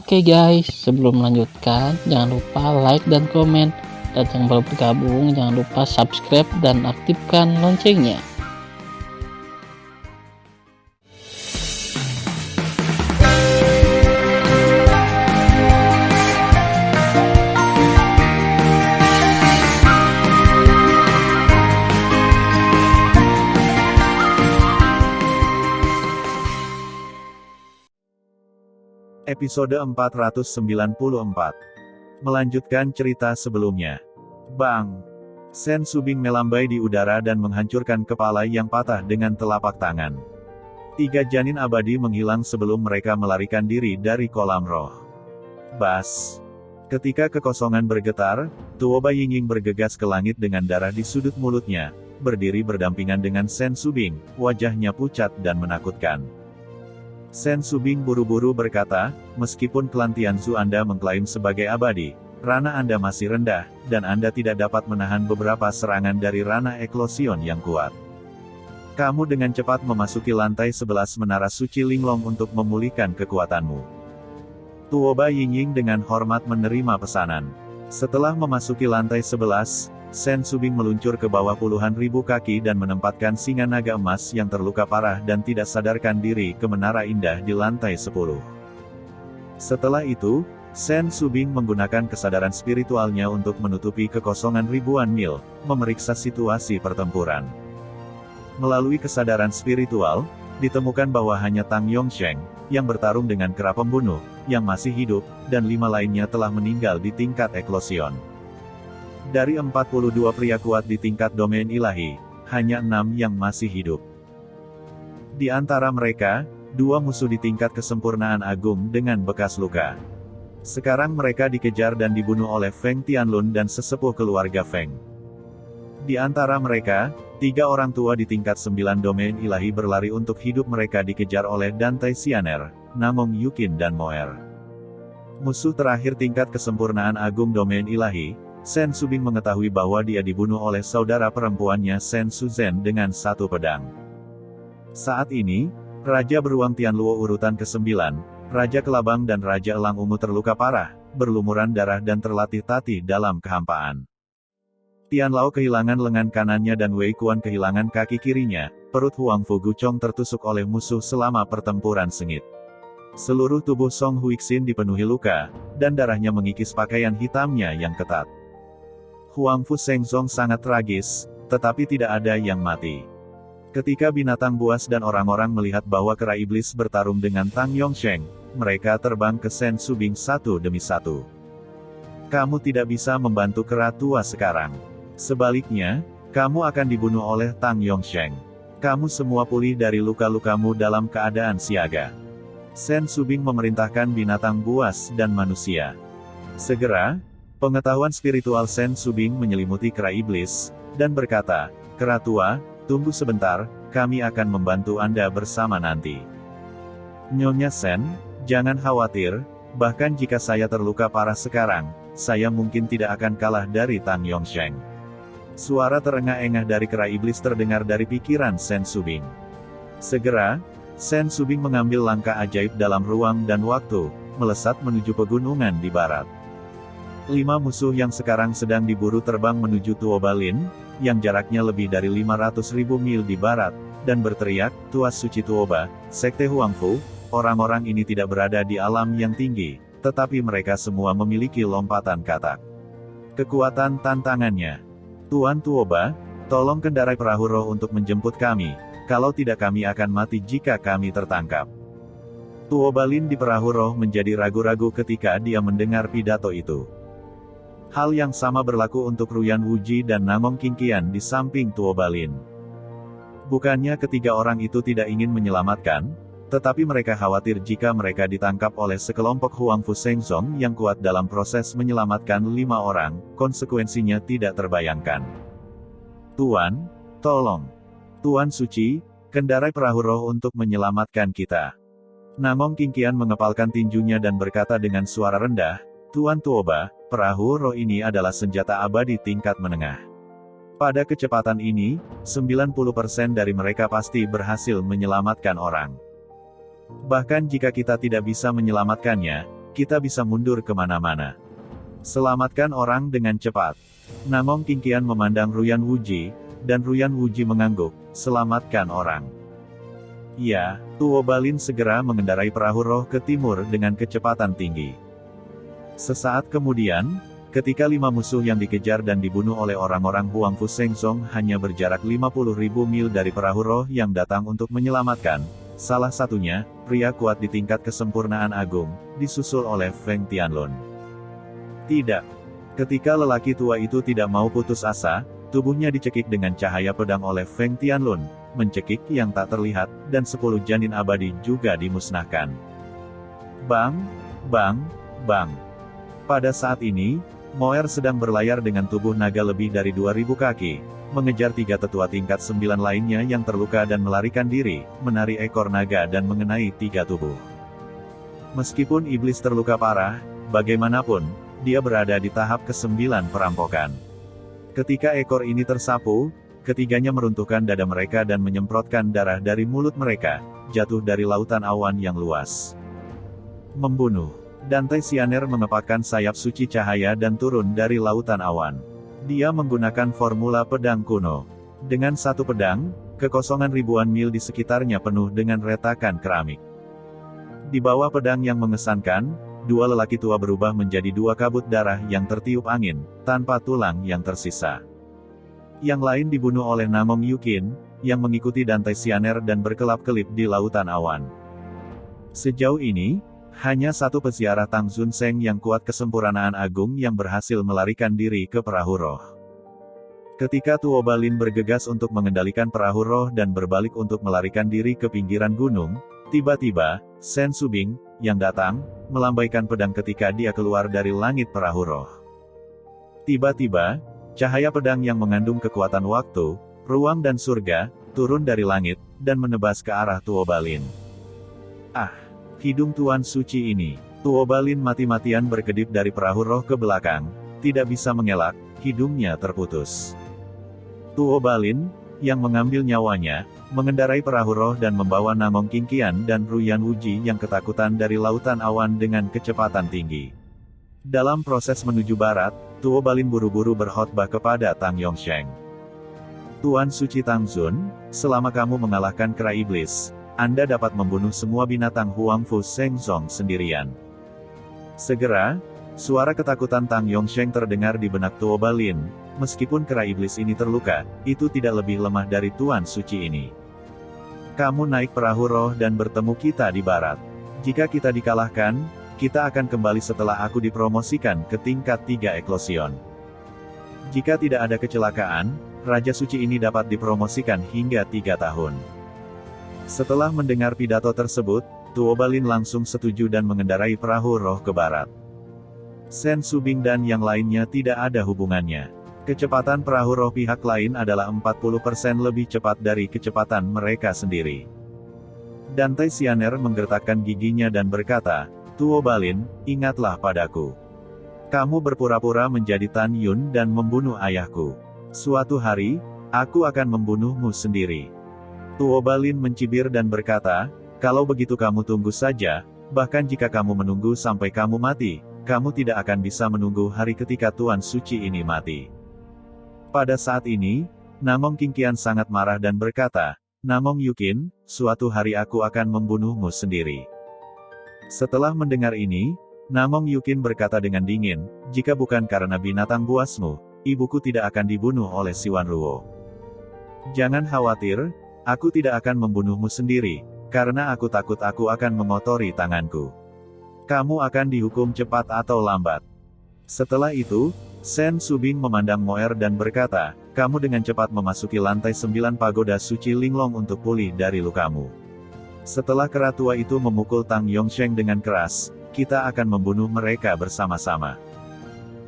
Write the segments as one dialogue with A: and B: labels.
A: Oke guys, sebelum melanjutkan, jangan lupa like dan komen. Dan yang baru bergabung, jangan lupa subscribe dan aktifkan loncengnya.
B: Episode 494. Melanjutkan cerita sebelumnya. Bang! Sen Subing melambai di udara dan menghancurkan kepala yang patah dengan telapak tangan. 3 janin abadi menghilang sebelum mereka melarikan diri dari kolam roh. Bas! Ketika kekosongan bergetar, Tuoba Yingying bergegas ke langit dengan darah di sudut mulutnya, berdiri berdampingan dengan Sen Subing, wajahnya pucat dan menakutkan. Sen Subing buru-buru berkata, meskipun klan Tianzu Anda mengklaim sebagai abadi, rana Anda masih rendah, dan Anda tidak dapat menahan beberapa serangan dari rana eklosion yang kuat. Kamu dengan cepat memasuki lantai 11 menara suci Linglong untuk memulihkan kekuatanmu. Tuoba Yingying dengan hormat menerima pesanan. Setelah memasuki lantai 11, Sen Subing meluncur ke bawah puluhan ribu kaki dan menempatkan singa naga emas yang terluka parah dan tidak sadarkan diri ke menara indah di lantai 10. Setelah itu, Sen Subing menggunakan kesadaran spiritualnya untuk menutupi kekosongan ribuan mil, memeriksa situasi pertempuran. Melalui kesadaran spiritual, ditemukan bahwa hanya Tang Yongsheng, yang bertarung dengan kera pembunuh, yang masih hidup, dan 5 lainnya telah meninggal di tingkat eklosion. Dari 42 pria kuat di tingkat domain ilahi, hanya 6 yang masih hidup. Di antara mereka, 2 musuh di tingkat kesempurnaan agung dengan bekas luka. Sekarang mereka dikejar dan dibunuh oleh Feng Tianlun dan sesepuh keluarga Feng. Di antara mereka, 3 orang tua di tingkat 9 domain ilahi berlari untuk hidup, mereka dikejar oleh Dantai Xianer, Namong Yukin dan Moer. Musuh terakhir tingkat kesempurnaan agung domain ilahi, Sen Subing mengetahui bahwa dia dibunuh oleh saudara perempuannya Sen Suzhen dengan 1 pedang. Saat ini, Raja Beruang Tianluo urutan ke-9, Raja Kelabang dan Raja Elang Ungu terluka parah, berlumuran darah dan terlatih tatih dalam kehampaan. Tianlao kehilangan lengan kanannya dan Wei Kuan kehilangan kaki kirinya, perut Huang Fu Guchong tertusuk oleh musuh selama pertempuran sengit. Seluruh tubuh Song Huixin dipenuhi luka, dan darahnya mengikis pakaian hitamnya yang ketat. Huang Fu Shengzong sangat tragis, tetapi tidak ada yang mati. Ketika binatang buas dan orang-orang melihat bahwa kera iblis bertarung dengan Tang Yongsheng, mereka terbang ke Sen Subing satu demi satu. Kamu tidak bisa membantu kera tua sekarang. Sebaliknya, kamu akan dibunuh oleh Tang Yongsheng. Kamu semua pulih dari luka-lukamu dalam keadaan siaga. Sen Subing memerintahkan binatang buas dan manusia. Segera, pengetahuan spiritual Sen Subing menyelimuti kera iblis, dan berkata, kera tua, tunggu sebentar, kami akan membantu Anda bersama nanti. Nyonya Sen, jangan khawatir, bahkan jika saya terluka parah sekarang, saya mungkin tidak akan kalah dari Tang Yongsheng. Suara terengah-engah dari kera iblis terdengar dari pikiran Sen Subing. Segera, Sen Subing mengambil langkah ajaib dalam ruang dan waktu, melesat menuju pegunungan di barat. 5 musuh yang sekarang sedang diburu terbang menuju Tuoba Lin, yang jaraknya lebih dari 500.000 mil di barat, dan berteriak, Tuas Suci Tuoba, Sekte Huang Fu. Orang-orang ini tidak berada di alam yang tinggi, tetapi mereka semua memiliki lompatan katak. Kekuatan tantangannya. Tuan Tuoba, tolong kendarai perahu roh untuk menjemput kami, kalau tidak kami akan mati jika kami tertangkap. Tuoba Lin di perahu roh menjadi ragu-ragu ketika dia mendengar pidato itu. Hal yang sama berlaku untuk Ruyan Wuji dan Namong Qingqian di samping Tuoba Lin. Bukannya ketiga orang itu tidak ingin menyelamatkan, tetapi mereka khawatir jika mereka ditangkap oleh sekelompok Huang Fu Shengzong yang kuat dalam proses menyelamatkan 5 orang, konsekuensinya tidak terbayangkan. Tuan, tolong. Tuan Suci, kendarai perahu roh untuk menyelamatkan kita. Namong Qingqian mengepalkan tinjunya dan berkata dengan suara rendah, Tuan Tuoba, perahu roh ini adalah senjata abadi tingkat menengah. Pada kecepatan ini, 90% dari mereka pasti berhasil menyelamatkan orang. Bahkan jika kita tidak bisa menyelamatkannya, kita bisa mundur kemana-mana. Selamatkan orang dengan cepat. Namong Qingqian memandang Ruyan Wuji, dan Ruyan Wuji mengangguk, selamatkan orang. Ya, Tuo Balin segera mengendarai perahu roh ke timur dengan kecepatan tinggi. Sesaat kemudian, ketika 5 musuh yang dikejar dan dibunuh oleh orang-orang Huangfu Shengzong hanya berjarak 50.000 mil dari perahu roh yang datang untuk menyelamatkan, salah satunya, pria kuat di tingkat kesempurnaan agung, disusul oleh Feng Tianlun. Tidak. Ketika lelaki tua itu tidak mau putus asa, tubuhnya dicekik dengan cahaya pedang oleh Feng Tianlun, mencekik yang tak terlihat, dan 10 janin abadi juga dimusnahkan. Bang, bang, bang. Pada saat ini, Moer sedang berlayar dengan tubuh naga lebih dari 2000 kaki, mengejar 3 tetua tingkat 9 lainnya yang terluka dan melarikan diri, menari ekor naga dan mengenai 3 tubuh. Meskipun iblis terluka parah, bagaimanapun, dia berada di tahap ke-9 perampokan. Ketika ekor ini tersapu, ketiganya meruntuhkan dada mereka dan menyemprotkan darah dari mulut mereka, jatuh dari lautan awan yang luas. Membunuh. Dante Sianer mengepakkan sayap suci cahaya dan turun dari lautan awan. Dia menggunakan formula pedang kuno. Dengan satu pedang, kekosongan ribuan mil di sekitarnya penuh dengan retakan keramik. Di bawah pedang yang mengesankan, 2 lelaki tua berubah menjadi 2 kabut darah yang tertiup angin, tanpa tulang yang tersisa. Yang lain dibunuh oleh Namong Yukin, yang mengikuti Dante Sianer dan berkelap-kelip di lautan awan. Sejauh ini, hanya 1 peziarah Tang Zunseng yang kuat kesempurnaan agung yang berhasil melarikan diri ke perahu roh. Ketika Tuo Balin bergegas untuk mengendalikan perahu roh dan berbalik untuk melarikan diri ke pinggiran gunung, tiba-tiba, Sen Subing, yang datang, melambaikan pedang ketika dia keluar dari langit perahu roh. Tiba-tiba, cahaya pedang yang mengandung kekuatan waktu, ruang dan surga, turun dari langit, dan menebas ke arah Tuo Balin. Ah! Hidung Tuan Suci ini. Tuo Balin mati-matian berkedip dari perahu roh ke belakang, tidak bisa mengelak, hidungnya terputus. Tuo Balin, yang mengambil nyawanya, mengendarai perahu roh dan membawa Namong Qingqian dan Ruyan Wuji yang ketakutan dari lautan awan dengan kecepatan tinggi. Dalam proses menuju barat, Tuo Balin buru-buru berkhotbah kepada Tang Yongsheng. Tuan Suci Tang Zun, selama kamu mengalahkan kera iblis, Anda dapat membunuh semua binatang Huangfu Shengzong sendirian. Segera, suara ketakutan Tang Yongsheng terdengar di benak Tuo Balin. Meskipun kera iblis ini terluka, itu tidak lebih lemah dari Tuan Suci ini. Kamu naik perahu roh dan bertemu kita di barat. Jika kita dikalahkan, kita akan kembali setelah aku dipromosikan ke tingkat 3 eklosion. Jika tidak ada kecelakaan, Raja Suci ini dapat dipromosikan hingga 3 tahun. Setelah mendengar pidato tersebut, Tuo Balin langsung setuju dan mengendarai perahu roh ke barat. Sen Subing dan yang lainnya tidak ada hubungannya. Kecepatan perahu roh pihak lain adalah 40% lebih cepat dari kecepatan mereka sendiri. Dante Sianer menggertakkan giginya dan berkata, Tuo Balin, ingatlah padaku. Kamu berpura-pura menjadi Tan Yun dan membunuh ayahku. Suatu hari, aku akan membunuhmu sendiri. Tuo Balin mencibir dan berkata, kalau begitu kamu tunggu saja, bahkan jika kamu menunggu sampai kamu mati, kamu tidak akan bisa menunggu hari ketika Tuan Suci ini mati. Pada saat ini, Namong Qingqian sangat marah dan berkata, Namong Yukin, suatu hari aku akan membunuhmu sendiri. Setelah mendengar ini, Namong Yukin berkata dengan dingin, jika bukan karena binatang buasmu, ibuku tidak akan dibunuh oleh Siwan Ruo. Jangan khawatir, aku tidak akan membunuhmu sendiri, karena aku takut aku akan mengotori tanganku. Kamu akan dihukum cepat atau lambat. Setelah itu, Sen Subing memandang Moer dan berkata, kamu dengan cepat memasuki lantai 9 pagoda suci Linglong untuk pulih dari lukamu. Setelah kera tua itu memukul Tang Yongsheng dengan keras, kita akan membunuh mereka bersama-sama.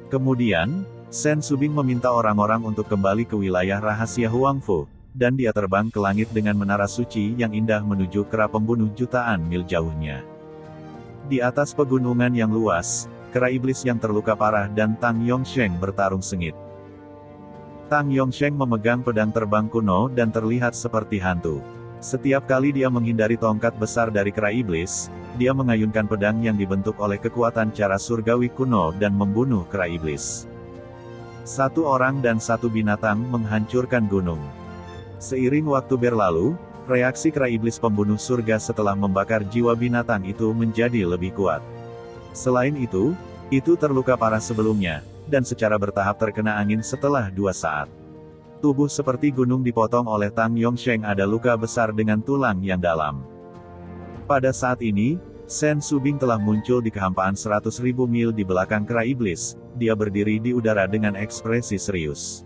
B: Kemudian, Sen Subing meminta orang-orang untuk kembali ke wilayah rahasia Huangfu, dan dia terbang ke langit dengan menara suci yang indah menuju kera pembunuh jutaan mil jauhnya. Di atas pegunungan yang luas, kera iblis yang terluka parah dan Tang Yongsheng bertarung sengit. Tang Yongsheng memegang pedang terbang kuno dan terlihat seperti hantu. Setiap kali dia menghindari tongkat besar dari kera iblis, dia mengayunkan pedang yang dibentuk oleh kekuatan cara surgawi kuno dan membunuh kera iblis. Satu orang dan satu binatang menghancurkan gunung. Seiring waktu berlalu, reaksi kera iblis pembunuh surga setelah membakar jiwa binatang itu menjadi lebih kuat. Selain itu terluka parah sebelumnya, dan secara bertahap terkena angin setelah 2 saat. Tubuh seperti gunung dipotong oleh Tang Yongsheng, ada luka besar dengan tulang yang dalam. Pada saat ini, Shen Subing telah muncul di kehampaan 100.000 mil di belakang kera iblis. Dia berdiri di udara dengan ekspresi serius.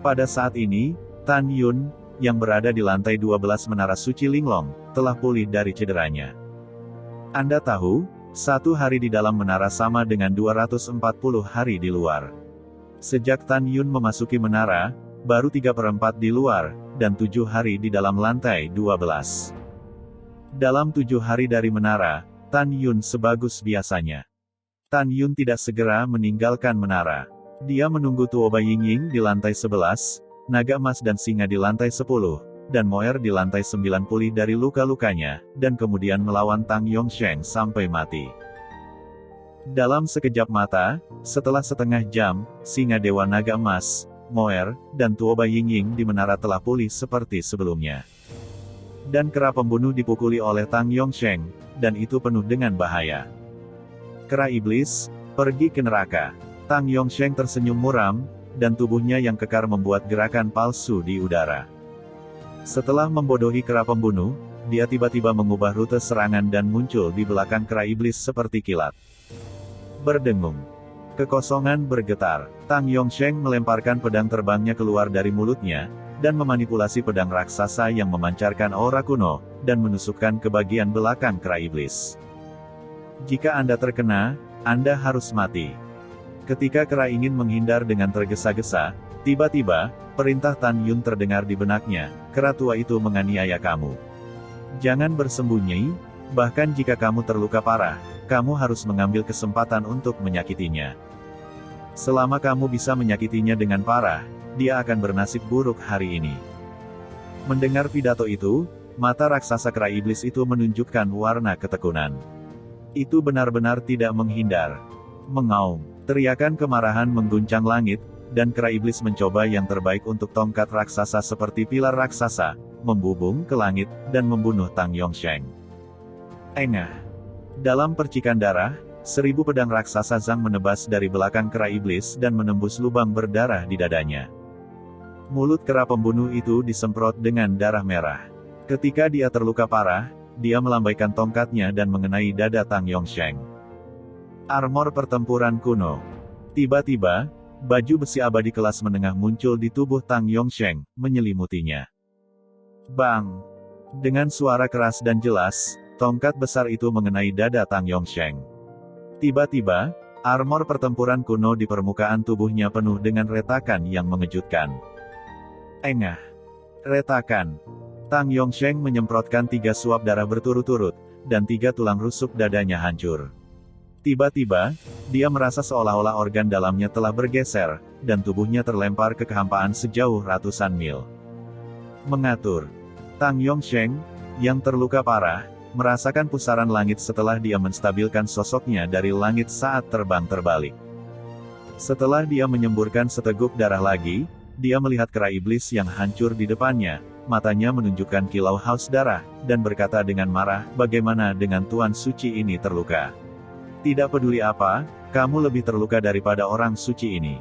B: Pada saat ini, Tan Yun, yang berada di lantai 12 Menara Suci Linglong, telah pulih dari cederanya. Anda tahu, 1 hari di dalam menara sama dengan 240 hari di luar. Sejak Tan Yun memasuki menara, baru 3/4 di luar, dan 7 hari di dalam lantai 12. Dalam 7 hari dari menara, Tan Yun sebagus biasanya. Tan Yun tidak segera meninggalkan menara. Dia menunggu Tuoba Yingying di lantai 11, Naga Emas dan Singa di lantai 10, dan Moer di lantai 9 pulih dari luka-lukanya, dan kemudian melawan Tang Yongsheng sampai mati. Dalam sekejap mata, setelah setengah jam, Singa Dewa Naga Emas, Moer, dan Tuoba Yingying di menara telah pulih seperti sebelumnya. Dan kera pembunuh dipukuli oleh Tang Yongsheng, dan itu penuh dengan bahaya. Kera iblis, pergi ke neraka. Tang Yongsheng tersenyum muram, dan tubuhnya yang kekar membuat gerakan palsu di udara. Setelah membodohi kera pembunuh, dia tiba-tiba mengubah rute serangan dan muncul di belakang kera iblis seperti kilat. Berdengung. Kekosongan bergetar. Tang Yongsheng melemparkan pedang terbangnya keluar dari mulutnya, dan memanipulasi pedang raksasa yang memancarkan aura kuno, dan menusukkan ke bagian belakang kera iblis. Jika Anda terkena, Anda harus mati. Ketika kera ingin menghindar dengan tergesa-gesa, tiba-tiba, perintah Tan Yun terdengar di benaknya, kera tua itu menganiaya kamu. Jangan bersembunyi, bahkan jika kamu terluka parah, kamu harus mengambil kesempatan untuk menyakitinya. Selama kamu bisa menyakitinya dengan parah, dia akan bernasib buruk hari ini. Mendengar pidato itu, mata raksasa kera iblis itu menunjukkan warna ketekunan. Itu benar-benar tidak menghindar. Mengaum, teriakan kemarahan mengguncang langit, dan kera iblis mencoba yang terbaik untuk tongkat raksasa seperti pilar raksasa, membubung ke langit, dan membunuh Tang Yongsheng. Engah. Dalam percikan darah, 1000 pedang raksasa Zhang menebas dari belakang kera iblis dan menembus lubang berdarah di dadanya. Mulut kera pembunuh itu disemprot dengan darah merah. Ketika dia terluka parah, dia melambaikan tongkatnya dan mengenai dada Tang Yongsheng. Armor pertempuran kuno. Tiba-tiba, baju besi abadi kelas menengah muncul di tubuh Tang Yongsheng, menyelimutinya. Bang! Dengan suara keras dan jelas, tongkat besar itu mengenai dada Tang Yongsheng. Tiba-tiba, armor pertempuran kuno di permukaan tubuhnya penuh dengan retakan yang mengejutkan. Engah! Retakan! Tang Yongsheng menyemprotkan 3 suap darah berturut-turut, dan 3 tulang rusuk dadanya hancur. Tiba-tiba, dia merasa seolah-olah organ dalamnya telah bergeser, dan tubuhnya terlempar ke kehampaan sejauh ratusan mil. Mengatur. Tang Yongsheng, yang terluka parah, merasakan pusaran langit setelah dia menstabilkan sosoknya dari langit saat terbang terbalik. Setelah dia menyemburkan seteguk darah lagi, dia melihat kera iblis yang hancur di depannya, matanya menunjukkan kilau haus darah, dan berkata dengan marah, bagaimana dengan Tuan Suci ini terluka? Tidak peduli apa, kamu lebih terluka daripada orang suci ini.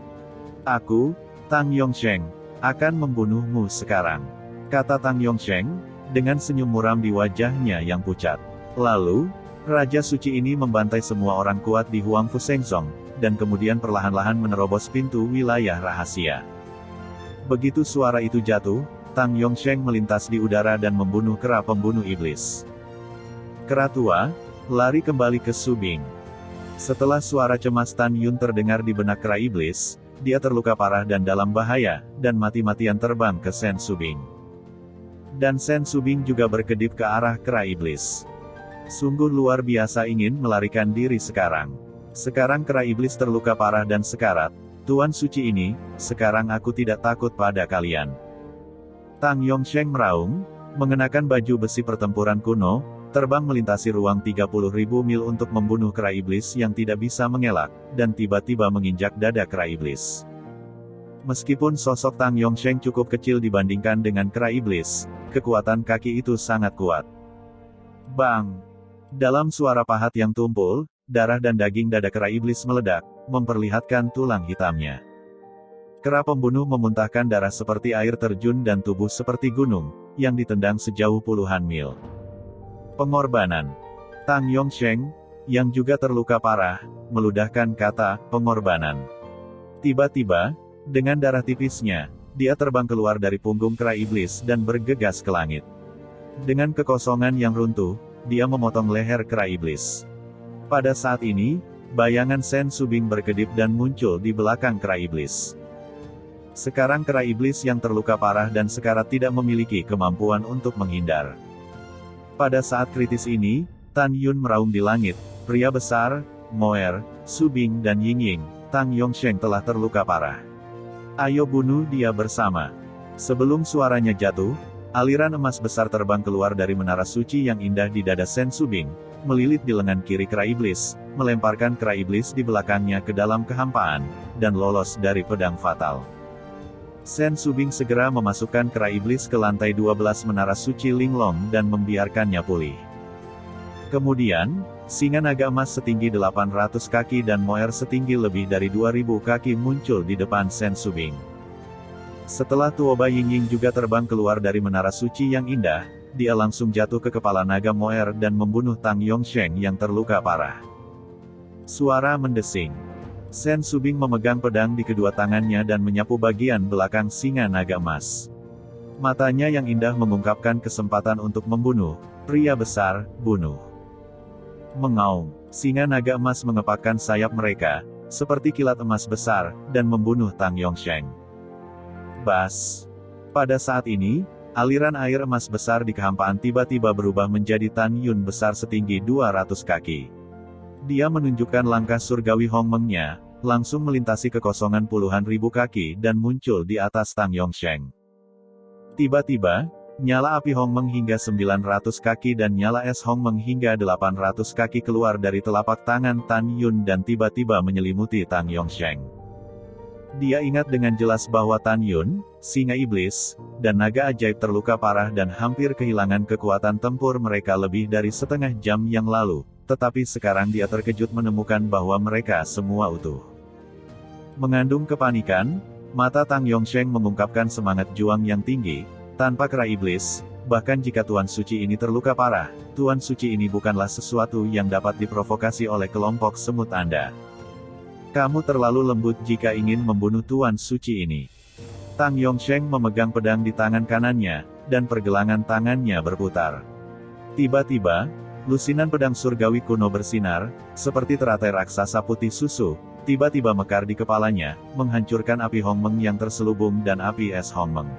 B: Aku, Tang Yongsheng, akan membunuhmu sekarang, kata Tang Yongsheng, dengan senyum muram di wajahnya yang pucat. Lalu, Raja Suci ini membantai semua orang kuat di Huangfu Shengzong, dan kemudian perlahan-lahan menerobos pintu wilayah rahasia. Begitu suara itu jatuh, Tang Yongsheng melintas di udara dan membunuh kera pembunuh iblis. Kera tua, lari kembali ke Subing. Setelah suara cemas Tan Yun terdengar di benak kera iblis, dia terluka parah dan dalam bahaya, dan mati-matian terbang ke Shen Subing. Dan Shen Subing juga berkedip ke arah kera iblis. Sungguh luar biasa ingin melarikan diri sekarang. Sekarang kera iblis terluka parah dan sekarat. Tuan Suci ini, sekarang aku tidak takut pada kalian. Tang Yongsheng meraung, mengenakan baju besi pertempuran kuno, terbang melintasi ruang 30.000 mil untuk membunuh kera iblis yang tidak bisa mengelak, dan tiba-tiba menginjak dada kera iblis. Meskipun sosok Tang Yongsheng cukup kecil dibandingkan dengan kera iblis, kekuatan kaki itu sangat kuat. Bang! Dalam suara pahat yang tumpul, darah dan daging dada kera iblis meledak, memperlihatkan tulang hitamnya. Kera pembunuh memuntahkan darah seperti air terjun dan tubuh seperti gunung, yang ditendang sejauh puluhan mil. Pengorbanan. Tang Yongsheng, yang juga terluka parah, meludahkan kata, pengorbanan. Tiba-tiba, dengan darah tipisnya, dia terbang keluar dari punggung kera iblis dan bergegas ke langit. Dengan kekosongan yang runtuh, dia memotong leher kera iblis. Pada saat ini, bayangan Sen Subing berkedip dan muncul di belakang kera iblis. Sekarang kera iblis yang terluka parah dan sekarat tidak memiliki kemampuan untuk menghindar. Pada saat kritis ini, Tan Yun meraung di langit, pria besar, Moer, Subing dan Yingying, Tang Yongsheng telah terluka parah. Ayo bunuh dia bersama. Sebelum suaranya jatuh, aliran emas besar terbang keluar dari menara suci yang indah di dada Sen Subing, melilit di lengan kiri kera iblis, melemparkan kera iblis di belakangnya ke dalam kehampaan, dan lolos dari pedang fatal. Sen Subing segera memasukkan kera iblis ke lantai 12 menara suci Linglong dan membiarkannya pulih. Kemudian, singa naga emas setinggi 800 kaki dan Moer setinggi lebih dari 2000 kaki muncul di depan Sen Subing. Setelah Tuoba Yingying juga terbang keluar dari menara suci yang indah, dia langsung jatuh ke kepala naga Moer dan membunuh Tang Yongsheng yang terluka parah. Suara mendesing. Sen Subing memegang pedang di kedua tangannya dan menyapu bagian belakang singa naga emas. Matanya yang indah mengungkapkan kesempatan untuk membunuh. Pria besar, bunuh. Mengaum, singa naga emas mengepakkan sayap mereka, seperti kilat emas besar, dan membunuh Tang Yongsheng. Bas! Pada saat ini, aliran air emas besar di kehampaan tiba-tiba berubah menjadi Tan Yun besar setinggi 200 kaki. Dia menunjukkan langkah surgawi Hongmengnya, langsung melintasi kekosongan puluhan ribu kaki dan muncul di atas Tang Yongsheng. Tiba-tiba, nyala api Hongmeng hingga 900 kaki dan nyala es Hongmeng hingga 800 kaki keluar dari telapak tangan Tan Yun dan tiba-tiba menyelimuti Tang Yongsheng. Dia ingat dengan jelas bahwa Tan Yun, singa iblis, dan naga ajaib terluka parah dan hampir kehilangan kekuatan tempur mereka lebih dari setengah jam yang lalu, tetapi sekarang dia terkejut menemukan bahwa mereka semua utuh. Mengandung kepanikan, mata Tang Yongsheng mengungkapkan semangat juang yang tinggi. Tanpa kera iblis, bahkan jika Tuan Suci ini terluka parah, Tuan Suci ini bukanlah sesuatu yang dapat diprovokasi oleh kelompok semut Anda. Kamu terlalu lembut jika ingin membunuh Tuan Suci ini. Tang Yongsheng memegang pedang di tangan kanannya, dan pergelangan tangannya berputar. Tiba-tiba, lusinan pedang surgawi kuno bersinar, seperti teratai raksasa putih susu, tiba-tiba mekar di kepalanya, menghancurkan api Hongmeng yang terselubung dan api es Hongmeng.